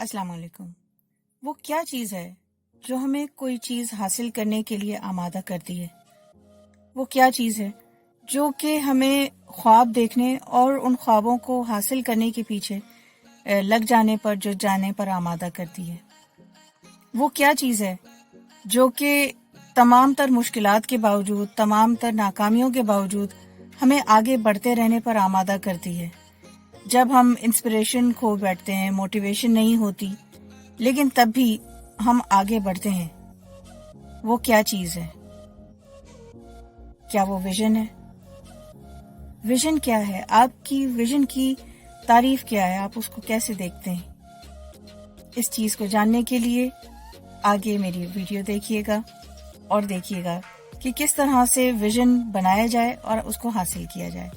अस्सलाम वालेकुम। वो क्या चीज़ है जो हमें कोई चीज़ हासिल करने के लिए आमादा करती है? वो क्या चीज़ है जो कि हमें ख्वाब देखने और उन ख्वाबों को हासिल करने के पीछे लग जाने पर, जुट जाने पर आमादा करती है? वो क्या चीज़ है जो कि तमाम तर मुश्किलात के बावजूद, तमाम तर नाकामियों के बावजूद हमें आगे बढ़ते रहने पर आमादा करती है? जब हम इंस्पिरेशन खो बैठते हैं, मोटिवेशन नहीं होती, लेकिन तब भी हम आगे बढ़ते हैं, वो क्या चीज़ है? क्या वो विजन है? विजन क्या है? आपकी विजन की तारीफ क्या है? आप उसको कैसे देखते हैं? इस चीज़ को जानने के लिए आगे मेरी वीडियो देखिएगा और देखिएगा कि किस तरह से विजन बनाया जाए और उसको हासिल किया जाए।